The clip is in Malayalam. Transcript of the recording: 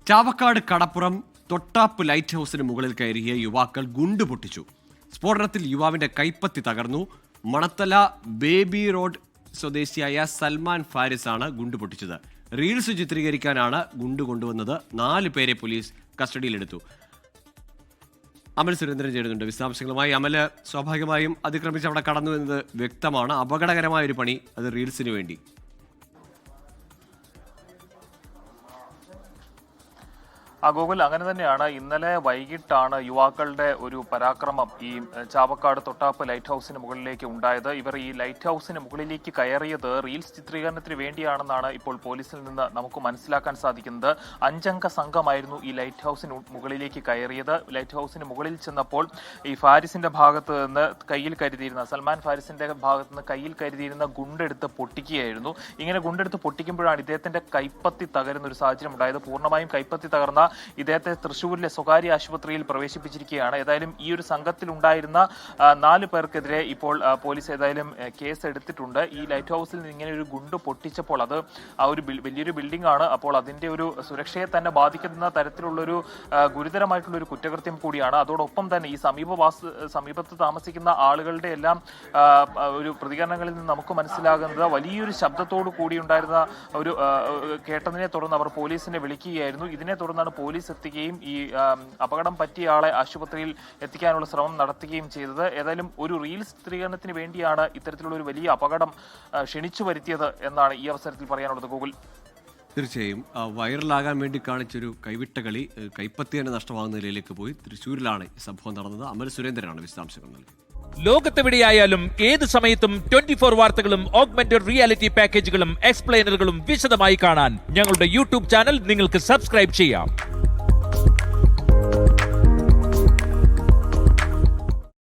ചാവക്കാട് കടപ്പുറം തൊട്ടാപ്പ് ലൈറ്റ് ഹൗസിന് മുകളിൽ കയറിയ യുവാക്കൾ ഗുണ്ട് പൊട്ടിച്ചു. സ്ഫോടനത്തിൽ യുവാവിന്റെ കൈപ്പത്തി തകർന്നു. മണത്തല ബേബി റോഡ് സ്വദേശിയായ സൽമാൻ ഫാരിസ് ആണ് ഗുണ്ട് പൊട്ടിച്ചത്. റീൽസ് ചിത്രീകരിക്കാനാണ് ഗുണ്ട് കൊണ്ടുവന്നത്. 4 പേരെ പോലീസ് കസ്റ്റഡിയിലെടുത്തു. അമൽ സുരേന്ദ്രൻ ചേരുന്നുണ്ട് വിശദാംശങ്ങളുമായി. അമല്, സ്വാഭാവികമായും അതിക്രമിച്ച് അവിടെ കടന്നു എന്നത് വ്യക്തമാണ്. അപകടകരമായ ഒരു പണി, അത് റീൽസിന് വേണ്ടി. ഗോകുൽ, അങ്ങനെ തന്നെയാണ്. ഇന്നലെ വൈകിട്ടാണ് യുവാക്കളുടെ ഒരു പരാക്രമം ഈ ചാവക്കാട് തൊട്ടാപ്പ് ലൈറ്റ് ഹൗസിന് മുകളിലേക്ക് ഉണ്ടായത്. ഇവർ ഈ ലൈറ്റ് ഹൗസിന് മുകളിലേക്ക് കയറിയത് റീൽസ് ചിത്രീകരണത്തിന് വേണ്ടിയാണെന്നാണ് ഇപ്പോൾ പോലീസിൽ നിന്ന് നമുക്ക് മനസ്സിലാക്കാൻ സാധിക്കുന്നത്. 5 അംഗ സംഘമായിരുന്നു ഈ ലൈറ്റ് ഹൗസിന് മുകളിലേക്ക് കയറിയത്. ലൈറ്റ് ഹൗസിന് മുകളിൽ ചെന്നപ്പോൾ ഈ ഫാരിസിന്റെ ഭാഗത്ത് നിന്ന് സൽമാൻ ഫാരിസിന്റെ ഭാഗത്ത് നിന്ന് കയ്യിൽ കരുതിയിരുന്ന ഗുണ്ടെടുത്ത് പൊട്ടിക്കുകയായിരുന്നു. ഇങ്ങനെ ഗുണ്ടെടുത്ത് പൊട്ടിക്കുമ്പോഴാണ് ഇദ്ദേഹത്തിന്റെ കൈപ്പത്തി തകരുന്ന ഒരു സാഹചര്യം ഉണ്ടായത്. പൂർണ്ണമായും കൈപ്പത്തി തകർന്ന ഇദ്ദേഹത്തെ തൃശ്ശൂരിലെ സ്വകാര്യ ആശുപത്രിയിൽ പ്രവേശിപ്പിച്ചിരിക്കുകയാണ്. ഏതായാലും ഈ ഒരു സംഘത്തിൽ ഉണ്ടായിരുന്ന 4 പേർക്കെതിരെ ഇപ്പോൾ പോലീസ് ഏതായാലും കേസ് എടുത്തിട്ടുണ്ട്. ഈ ലൈറ്റ് ഹൗസിൽ നിന്ന് ഇങ്ങനെ ഒരു ഗുണ്ട് പൊട്ടിച്ചപ്പോൾ അത് ഒരു വലിയൊരു ബിൽഡിംഗ് ആണ്. അപ്പോൾ അതിന്റെ ഒരു സുരക്ഷയെ തന്നെ ബാധിക്കുന്ന തരത്തിലുള്ളൊരു ഗുരുതരമായിട്ടുള്ള ഒരു കുറ്റകൃത്യം കൂടിയാണ്. അതോടൊപ്പം തന്നെ ഈ സമീപത്ത് താമസിക്കുന്ന ആളുകളുടെ എല്ലാം ഒരു പ്രതികരണങ്ങളിൽ നിന്ന് നമുക്ക് മനസ്സിലാകുന്നത് വലിയൊരു ശബ്ദത്തോടു കൂടി ഉണ്ടായിരുന്ന ഒരു കേട്ടതിനെ തുടർന്ന് അവർ പോലീസിനെ വിളിക്കുകയായിരുന്നു. ഇതിനെ തുടർന്നാണ് പോലീസ് എത്തുകയും ഈ അപകടം പറ്റിയ ആളെ ആശുപത്രിയിൽ എത്തിക്കാനുള്ള ശ്രമം നടത്തുകയും ചെയ്തത്. ഏതായാലും ഒരു റീൽസ് ചിത്രീകരണത്തിന് വേണ്ടിയാണ് ഇത്തരത്തിലുള്ള ഒരു വലിയ അപകടം ക്ഷണിച്ചു വരുത്തിയത് എന്നാണ് ഈ അവസരത്തിൽ പറയാനുള്ളത്. ഗൂഗിൾ, തീർച്ചയായും വൈറലാകാൻ വേണ്ടി കാണിച്ചൊരു കൈവിട്ട കളി കൈപ്പത്തി തന്നെ നഷ്ടമാകുന്ന നിലയിലേക്ക് പോയി. തൃശ്ശൂരിലാണ് ഈ സംഭവം നടന്നത്. അമൽ സുരേന്ദ്രനാണ് വിശദാംശങ്ങൾ നൽകിയത്. ലോകത്തെവിടെയായാലും ഏത് സമയത്തും 24 വാർത്തകളും ഓഗ്മെന്റഡ് റിയാലിറ്റി പാക്കേജുകളും എക്സ്പ്ലെയിനറുകളും വിശദമായി കാണാൻ ഞങ്ങളുടെ യൂട്യൂബ് ചാനൽ നിങ്ങൾക്ക് സബ്സ്ക്രൈബ് ചെയ്യാം.